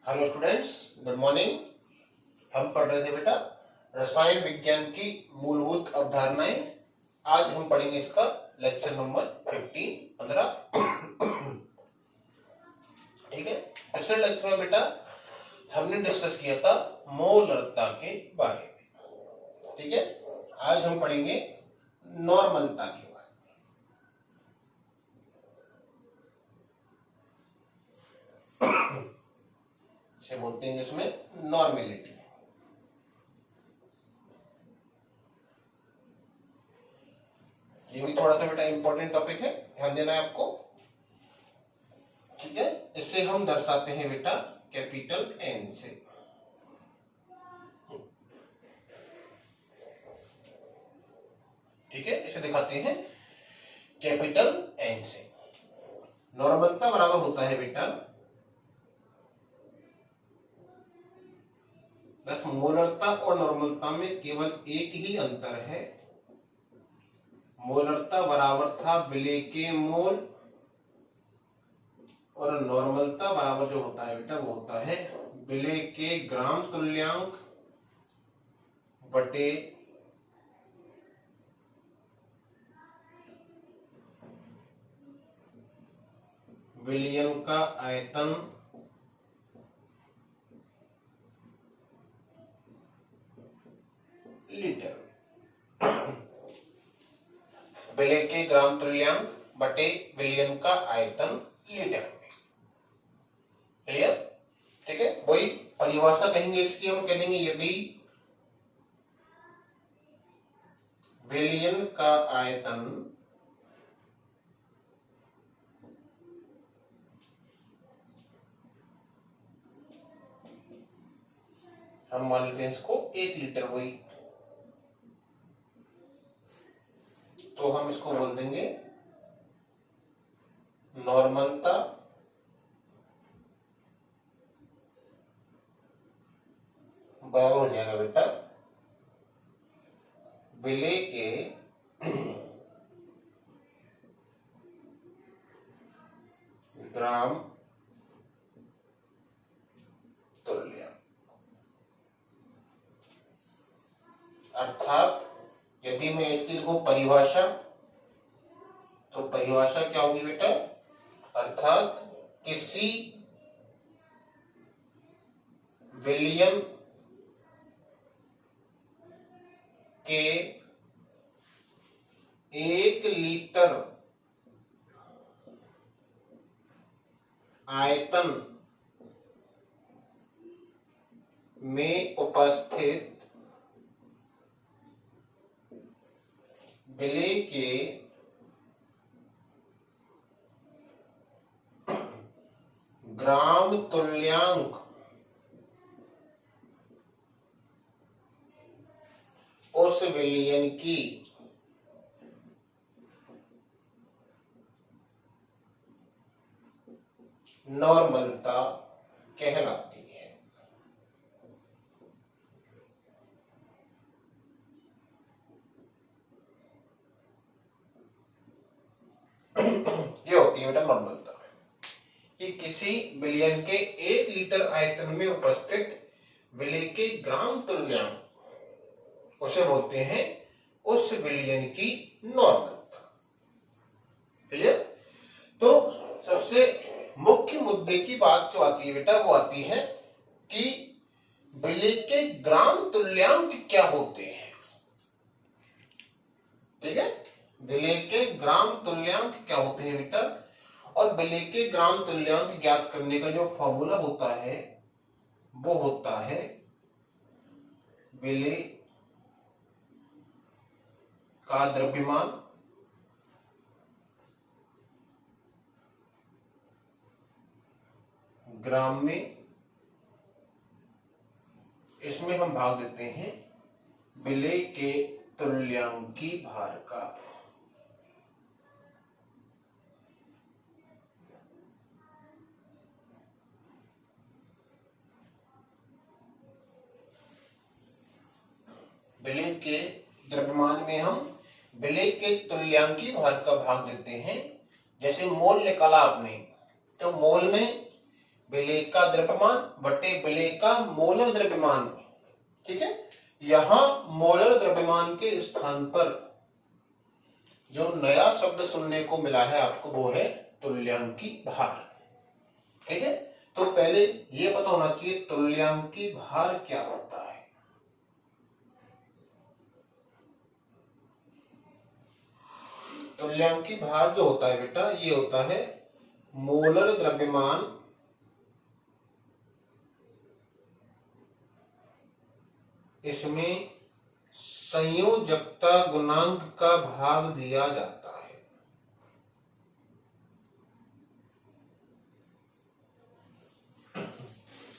Hello students, good morning. हम पढ़ रहे थे बेटा रसायन विज्ञान की मूलभूत अवधारणाएं। आज हम पढ़ेंगे इसका लेक्चर नंबर 15। ठीक है। पिछले लेक्चर में बेटा हमने डिस्कस किया था मोलरता के बारे में। ठीक है। आज हम पढ़ेंगे नॉर्मलता के बारे में। इसे बोलते हैं इसमें नॉर्मेलिटी। ये भी थोड़ा सा बेटा इंपॉर्टेंट टॉपिक है, ध्यान देना है आपको। ठीक है। इसे हम दर्शाते हैं बेटा कैपिटल एन से। ठीक है, इसे दिखाते हैं कैपिटल एन से। नॉर्मलता बराबर होता है बेटा बस मोलरता और नॉर्मलता में केवल एक ही अंतर है। मोलरता बराबर था विलेय के मोल और नॉर्मलता बराबर जो होता है बेटा वो होता है विलेय के ग्राम तुल्यांक बटे विलयन का आयतन लीटर। विलेय के ग्राम तुल्यांक बटे विलयन का आयतन लीटर में। क्लियर? ठीक है। वही परिभाषा कहेंगे इसकी, हम कह देंगे यदि विलयन का आयतन हम मान लेते हैं इसको 1 लीटर, वही तो हम इसको बोल देंगे नॉर्मलता बराबर हो जाएगा बेटा विलेय के ग्राम तुल्यांक। अर्थात यदि मैं इसकी लिखूं परिभाषा, तो परिभाषा क्या होगी बेटा? अर्थात किसी विलयन के 1 लीटर आयतन में उपस्थित विलेय के ग्राम तुल्यांक उस विलयन की नॉर्मलता कहलाती है। ये होती है बेटा नॉर्मलता कि किसी विलयन के 1 लीटर आयतन में उपस्थित विलेय के ग्राम तुल्यांक उसे बोलते हैं उस विलयन की नॉर्मलता। क्लियर? तो सबसे मुख्य मुद्दे की बात जो आती है बेटा वो आती है कि विलेय के ग्राम तुल्यांक क्या होते हैं। ठीक है, विलेय के ग्राम तुल्यांक क्या होते हैं बेटा? और विलेय के ग्राम तुल्यांक ज्ञात करने का जो फॉर्मूला होता है वो होता है विलेय का द्रव्यमान ग्राम में, इसमें हम भाग देते हैं विलेय के तुल्यांकी भार का। विलेय के द्रव्यमान में हम विलेय के तुल्यांकी भार का भाग देते हैं। जैसे मोल निकाला आपने, तो मोल में विलेय का द्रव्यमान बटे विलेय का मोलर द्रव्यमान। ठीक है, यहां मोलर द्रव्यमान के स्थान पर जो नया शब्द सुनने को मिला है आपको वो है तुल्यांकी भार। ठीक है, तो पहले ये पता होना चाहिए तुल्यांकी भार क्या होता है। तुल्यांकी भार जो होता है बेटा ये होता है मोलर द्रव्यमान इसमें संयोजकता गुणांक का भाग दिया जाता है।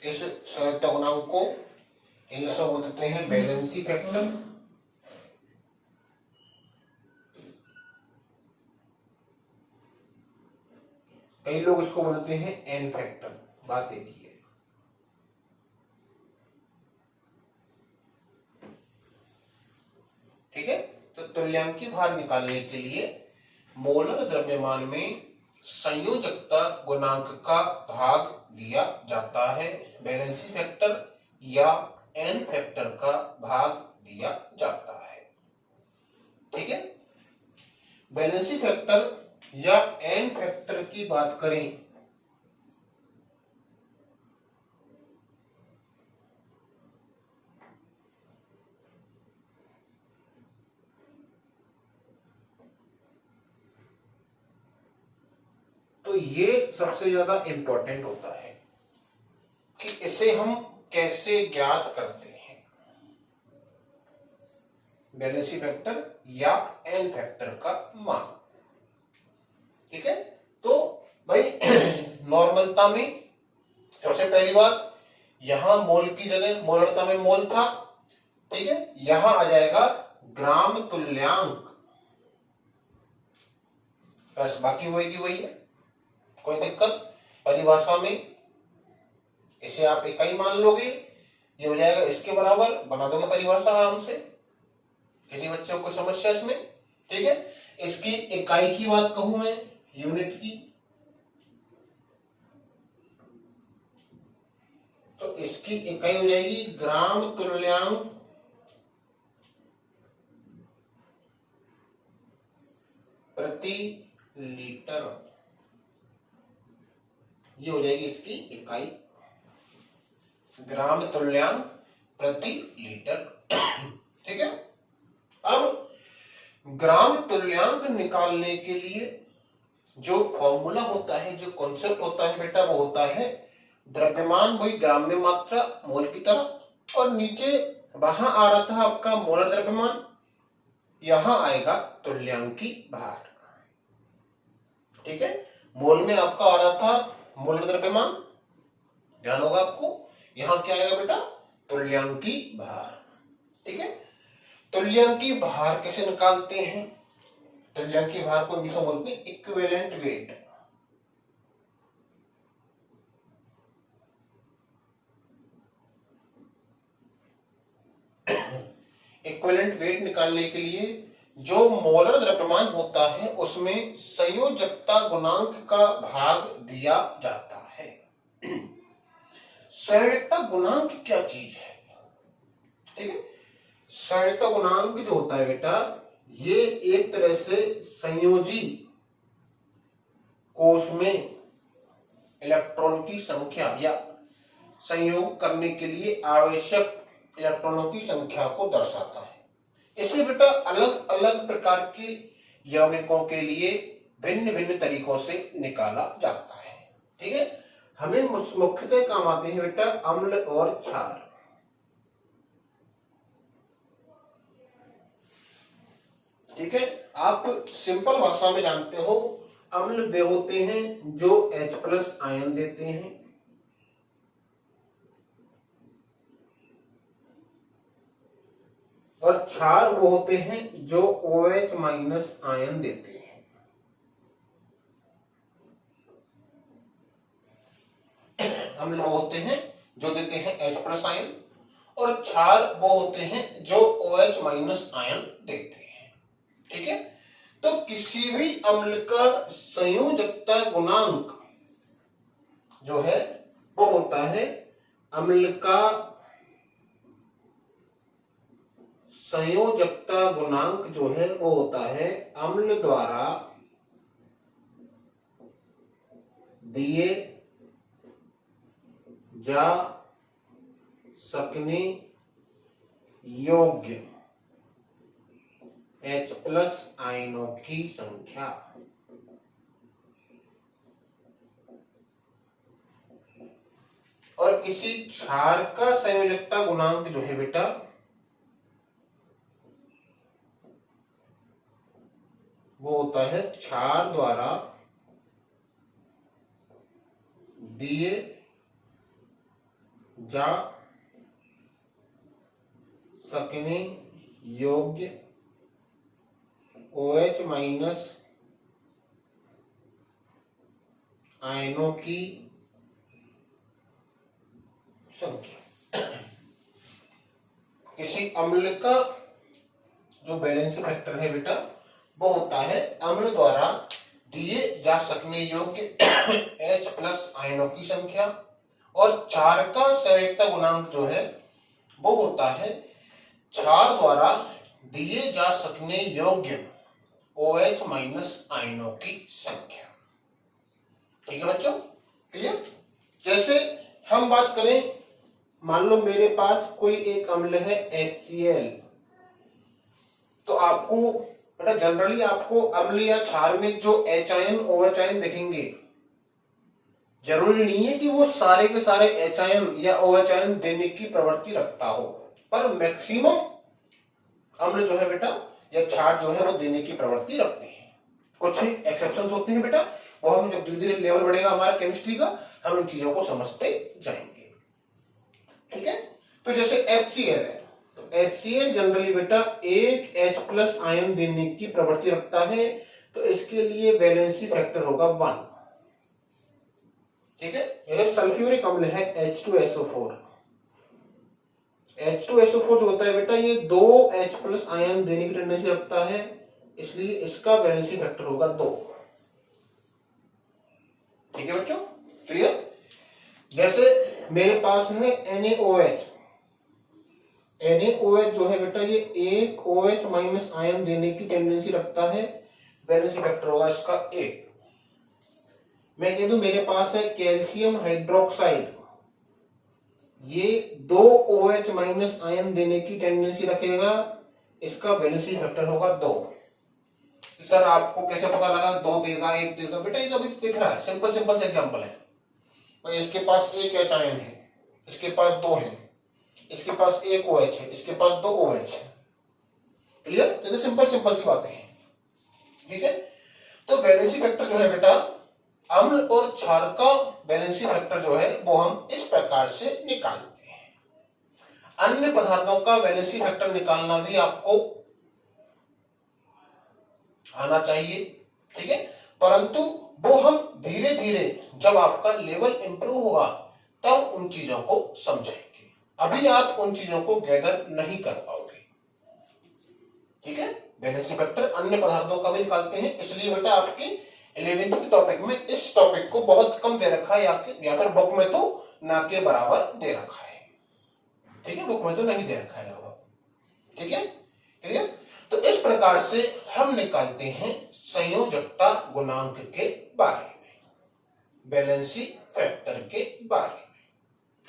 इस संयोजकता गुणांक को इंग्लिश में बोल देते हैं वैलेंसी फैक्टर। कई लोग इसको बोलते हैं एन फैक्टर। बात एक ही है। ठीक है, तो तुल्यांकी भार निकालने के लिए मोलर द्रव्यमान में संयोजकता गुणांक का भाग दिया जाता है, वैलेंसी फैक्टर या एन फैक्टर का भाग दिया जाता है। ठीक है, वैलेंसी फैक्टर या एन फैक्टर की बात करें तो ये सबसे ज्यादा इंपॉर्टेंट होता है कि इसे हम कैसे ज्ञात करते हैं, वैलेंसी फैक्टर या एन फैक्टर का मान। ठीक है, तो भाई नॉर्मलता में सबसे पहली बात यहां मोल की जगह मोलरता में मोल था। ठीक है, यहां आ जाएगा ग्राम तुल्यांक, बस बाकी वही की वही है, कोई दिक्कत। परिभाषा में इसे आप इकाई मान लोगे, ये हो जाएगा इसके बराबर, बना दोगे परिभाषा आराम से, किसी बच्चे को कोई समस्या इसमें। ठीक है, इसकी इकाई की बात कहूं मैं, यूनिट की, तो इसकी इकाई हो जाएगी ग्राम तुल्यांक प्रति लीटर। ये हो जाएगी इसकी इकाई, ग्राम तुल्यांक प्रति लीटर। ठीक है, अब ग्राम तुल्यांक निकालने के लिए जो फॉर्मूला होता है, जो कॉन्सेप्ट होता है बेटा, वो होता है द्रव्यमान वही ग्राम में मात्रा मोल की तरह, और नीचे वहां आ रहा था आपका मोलर द्रव्यमान, यहां आएगा तुल्यांकी भार। ठीक है, मोल में आपका आ रहा था मोलर द्रव्यमान, ध्यान होगा आपको, यहां क्या आएगा बेटा तुल्यांकी भार। ठीक है, तुल्यांकी भार कैसे निकालते हैं, तुल्यांकी भार को इंग्लिश में बोलते हैं इक्विवेलेंट वेट। इक्विवेलेंट वेट निकालने के लिए जो मोलर द्रव्यमान होता है उसमें संयोजकता गुणांक का भाग दिया जाता है। संयोजकता गुणांक क्या चीज है? ठीक है, संयोजकता गुणांक जो होता है बेटा, ये एक तरह से संयोजी कोश में इलेक्ट्रॉन की संख्या या संयोग करने के लिए आवश्यक इलेक्ट्रॉनों की संख्या को दर्शाता है। इसे बेटा अलग अलग प्रकार के यौगिकों के लिए भिन्न भिन्न तरीकों से निकाला जाता है। ठीक है, हमें मुख्यतः काम आते हैं बेटा अम्ल और क्षार। ठीक है, आप सिंपल भाषा में जानते हो, अम्ल वे होते हैं जो H+ आयन देते हैं, और क्षार वो होते हैं जो OH- आयन देते हैं। अम्ल वो होते हैं जो देते हैं H+ आयन, और क्षार वो होते हैं जो OH- आयन देते हैं। ठीक है, तो किसी भी अम्ल का संयोजकता गुणांक जो है वो होता है अम्ल का संयोजकता गुणांक जो है वो होता है अम्ल द्वारा दिए जा सकने योग्य H+ आयनों की संख्या। और किसी क्षार का संयोजकता गुणांक जो है बेटा वो होता है क्षार द्वारा दिए जा सकने योग्य OH- आयनों की संख्या। किसी अम्ल का जो बैलेंस फैक्टर है बेटा वो होता है अम्ल द्वारा दिए जा सकने योग्य H+ आयनों की संख्या। और क्षार का संयोजकता गुणांक जो है वो होता है क्षार द्वारा दिए जा सकने योग्य OH- आयनों की संख्या। ठीक है बच्चों, क्लियर। जैसे हम बात करें, मान लो मेरे पास कोई एक अम्ल है HCl, तो आपको बेटा जनरली आपको अम्ल या क्षार में जो H आयन OH आयन दिखेंगे, जरूरी नहीं है कि वो सारे के सारे H आयन या OH आयन देने की प्रवृत्ति रखता हो, पर मैक्सिमम अम्ल जो है बेटा या क्षार जो है वो देने की प्रवृत्ति रखते हैं। कुछ एक्सेप्शंस होते हैं बेटा, वो हम जब धीरे धीरे लेवल बढ़ेगा हमारा केमिस्ट्री का, हम इन चीजों को समझते जाएंगे। ठीक है, तो जैसे HCl है, तो HCl जनरली बेटा एक H+ आयन देने की प्रवृत्ति रखता है, तो इसके लिए वैलेंसी फैक्टर होगा 1। ठीक है, यह सल्फ्यूरिक अम्ल है H2SO4। H2SO4 जो होता है बेटा ये 2 H+ आयन देने की टेंडेंसी रखता है, इसलिए इसका वैलेंसी फैक्टर होगा 2। ठीक है बच्चों, क्लियर। जैसे मेरे पास है NaOH जो है बेटा ये एक OH- आयन देने की टेंडेंसी रखता है, वैलेंसी फैक्टर होगा इसका 1। मैं कह दूं मेरे पास है कैल्शियम हाइड्रोक्साइड, ये 2 OH- आयन देने की टेंडेंसी रखेगा, इसका वैलेंसी फैक्टर होगा 2। सर आपको कैसे पता लगा 2 देगा 1 देगा? बेटा ये तो अभी दिख रहा है, सिंपल सिंपल से एग्जांपल है। तो इसके पास एक H आयन है, इसके पास 2 है, इसके पास एक OH है, इसके पास 2 OH है। क्लियर, ये तो सिंपल सिंपल सी बातें हैं। ठीक है, तो वैलेंसी फैक्टर जो है बेटा अम्ल और क्षार का वैलेंसी फैक्टर जो है वो हम इस प्रकार से निकालते हैं। अन्य पदार्थों का वैलेंसी फैक्टर निकालना भी आपको आना चाहिए। ठीक है, परंतु वो हम धीरे धीरे जब आपका लेवल इंप्रूव होगा तब उन चीजों को समझेंगे, अभी आप उन चीजों को गैदर नहीं कर पाओगे। ठीक है, वैलेंसी फैक्टर अन्य पदार्थों का भी निकालते हैं, इसलिए बेटा आपके 11th के टॉपिक में इस टॉपिक को बहुत कम दे रखा है, या फिर बुक में तो ना के बराबर दे रखा है। ठीक है, बुक में तो नहीं दे रखा है लगभग। ठीक है, क्लियर। तो इस प्रकार से हम निकालते हैं संयोजकता गुणांक के बारे में, वैलेंसी फैक्टर के बारे में।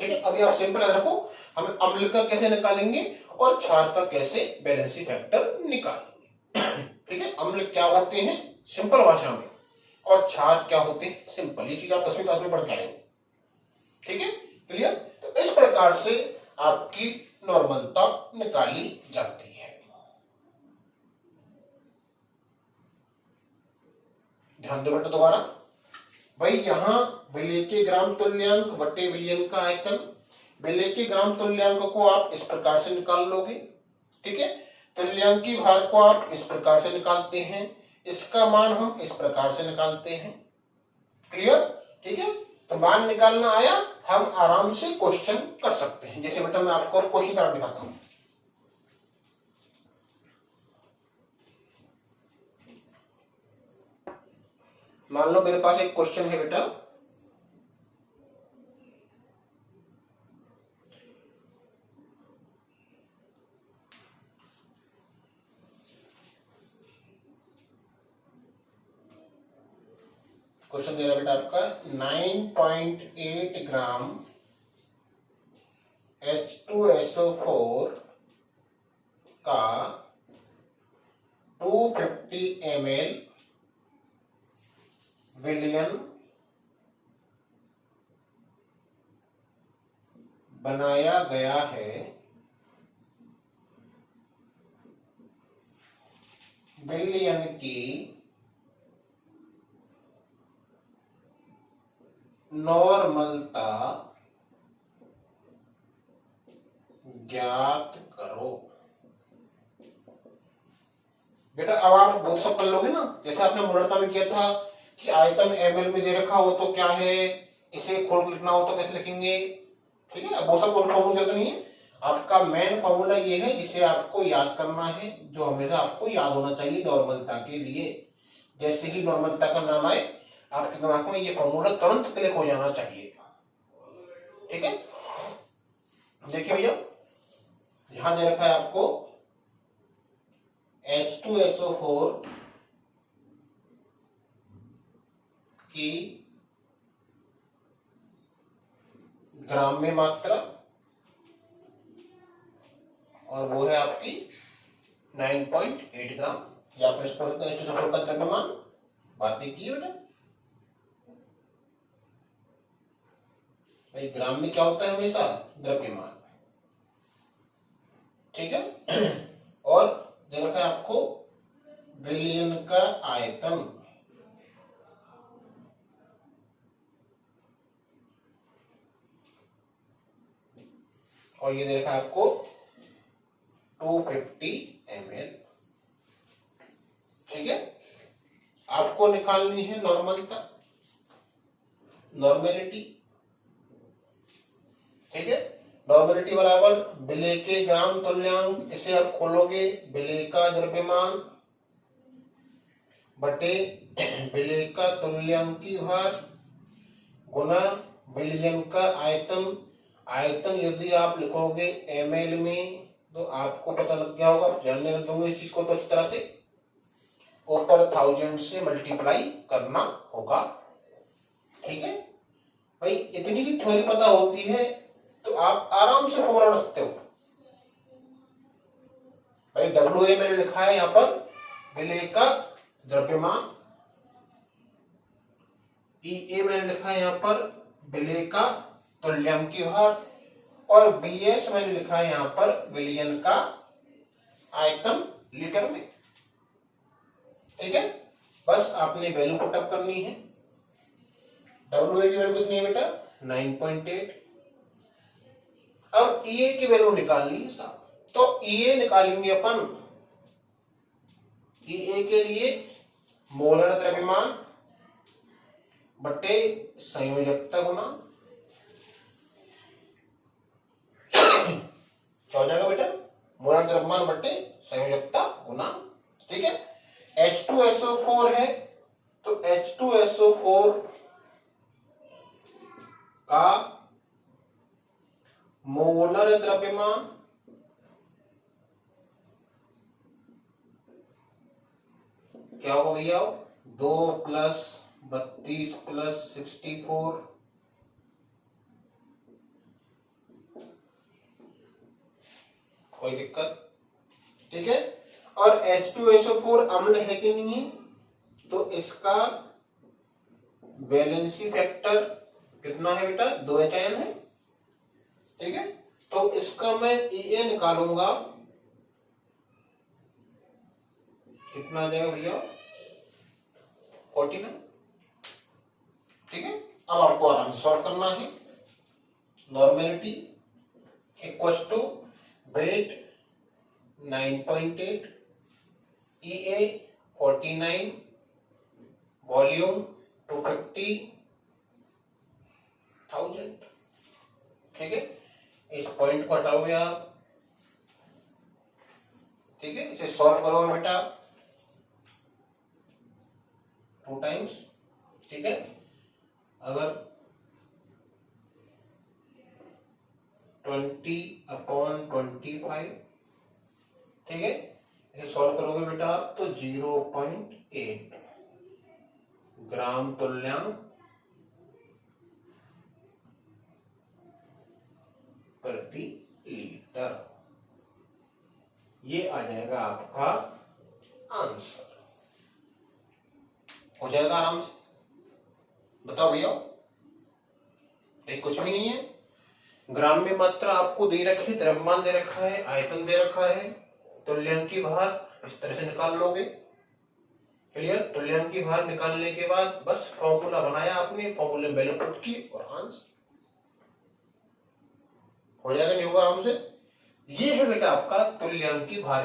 ठीक है, अभी आप सिंपल याद रखो, हम अम्ल का कैसे निकालेंगे और क्षार का कैसे वैलेंसी फैक्टर निकालेंगे। ठीक है, अम्ल क्या होते हैं सिंपल भाषा में, और क्षार क्या होते हैं सिंपल। ये चीज आप 10वीं क्लास में पढ़ के आएंगे। ठीक है, क्लियर। तो इस प्रकार से आपकी नॉर्मलता निकाली जाती है। ध्यान दो बेटा दोबारा, भाई यहां विलेय के ग्राम तुल्यांक बटे विलयन का आयतन, विलेय के ग्राम तुल्यांक को आप इस प्रकार से निकाल लोगे। ठीक है, तुल्यांकी भार को आप इस प्रकार से निकालते हैं, इसका मान हम इस प्रकार से निकालते हैं। क्लियर, ठीक है। तो मान निकालना आया, हम आराम से क्वेश्चन कर सकते हैं। जैसे बेटा मैं आपको क्वेश्चन करा दिखाता हूं। मान लो मेरे पास एक क्वेश्चन है बेटा, क्वेश्चन दे रहा है बेटा आपका 9.8 ग्राम H2SO4 का 250 ml विलयन बनाया गया है। विलयन की नॉर्मलता ज्ञात करो। बेटा अब आप बहुत सब कर लोगे ना, जैसे आपने मूलता में किया था कि आयतन ml में दे रखा हो तो क्या है, इसे खोल लिखना हो तो कैसे लिखेंगे। ठीक है, अब वो सब फॉर्मूला जरूरत नहीं है, आपका मेन फॉर्मूला ये है जिसे आपको याद करना है, जो हमेशा आपको याद होना चाहिए नॉर्मलता के लिए। जैसे ही नॉर्मलता का नाम आए आपके दिमाग में ये फॉर्मूला तुरंत क्लिक हो जाना चाहिए। ठीक है, देखिए भैया यहां दे रखा है आपको H2SO4 की ग्राम में मात्रा और वो है आपकी 9.8 ग्राम। या आपने H2SO4 का द्रव्यमान बातें की बेटा। भाई ग्राम में क्या होता है हमेशा, द्रव्यमान। ठीक है, और दे रखा है आपको विलयन का आयतन, और ये दे रखा है आपको 250 ml। ठीक है, आपको निकालनी है नॉर्मलता, नॉर्मेलिटी। ठीक है, नॉर्मेलिटी बराबर विलेय के ग्राम तुल्यांक, इसे आप खोलोगे विलेय का द्रव्यमान बटे विलेय का तुल्यांकी भार गुना विलयन का आयतन। आयतन यदि आप लिखोगे ml में तो आपको पता लग गया होगा, जानने लग होंगे इस चीज को, तो इस तरह से ऊपर 1000 से मल्टीप्लाई करना होगा। ठीक है भाई, इतनी सी थ्योरी पता होती है तो आप आराम से फॉर्मूला रखते हो। भाई WA मैंने लिखा है यहाँ पर विलेय का द्रव्यमान, EA मैंने लिखा है यहाँ पर विलेय का तुल्यांकी भार, और BS मैंने लिखा है यहाँ पर विलयन का आयतन लीटर में। ठीक है, बस आपने वैल्यू पुटअप करनी है। WA की वैल्यू कितनी है बेटा, 9.8। अब EA की वैल्यू निकालनी है साहब, तो EA निकालेंगे अपन। EA के लिए मोलर द्रव्यमान बटे संयोजकता गुना, क्या हो जाएगा बेटा, मोलर द्रव्यमान बटे संयोजकता गुना। ठीक है, H2SO4 है तो H2SO4 का मोलर द्रव्यमान क्या हो गया, 2 + 32 + 64, कोई दिक्कत। ठीक है, और H2SO4 अम्ल है कि नहीं है, तो इसका वैलेंसी फैक्टर कितना है बेटा, 2H आयन है। ठीक है, तो इसका मैं EA निकालूंगा, कितना आ जाएगा भैया, 49। ठीक है, अब आपको आराम से सॉल्व करना है। Normality equal to weight 9.8, EA 49, volume 250,000। ठीक है, इस पॉइंट को हटाओगे आप। ठीक है, इसे सॉल्व करोगे बेटा 2 टाइम्स। ठीक है, अगर 20/25, ठीक है, इसे सॉल्व करोगे बेटा आप तो 0.8 ग्राम तुल्यांक प्रति लीटर। ये आ जाएगा आपका आंसर। हो जाएगा आराम से। बताओ भैया, ये कुछ भी नहीं है। ग्राम में मात्रा आपको दे रखी है, द्रव्यमान दे रखा है, आयतन दे रखा है, तुल्यांकी भार इस तरह से निकाल लोगे। क्लियर? तुल्यांकी भार निकालने के बाद बस फॉर्मूला बनाया आपने, फॉर्मूले में वैल्यू पुट की और आंसर हो जाएगा। नहीं होगा आराम से। ये है बेटा आपका तुल्यांकी भार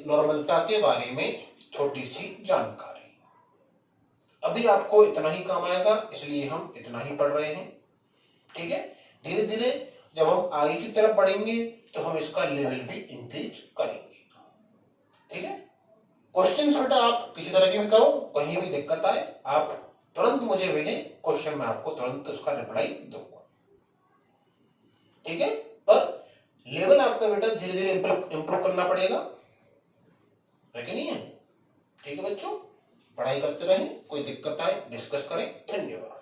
नॉर्मलता के बारे में छोटी सी जानकारी। अभी आपको इतना ही काम आएगा, इसलिए हम इतना ही पढ़ रहे हैं। ठीक है? धीरे धीरे जब हम आगे की तरफ बढ़ेंगे तो हम इसका लेवल भी इंक्रीज करेंगे। ठीक है? क्वेश्चन बेटा आप किसी तरह की भी करो, कहीं भी दिक्कत आए आप तुरंत मुझे भेजें, क्वेश्चन में आपको तुरंत उसका रिप्लाई दूंगा। ठीक है? पर लेवल आपका बेटा धीरे धीरे इंप्रूव करना पड़ेगा, है कि नहीं है? ठीक है बच्चों, पढ़ाई करते रहें, कोई दिक्कत आए डिस्कस करें। धन्यवाद।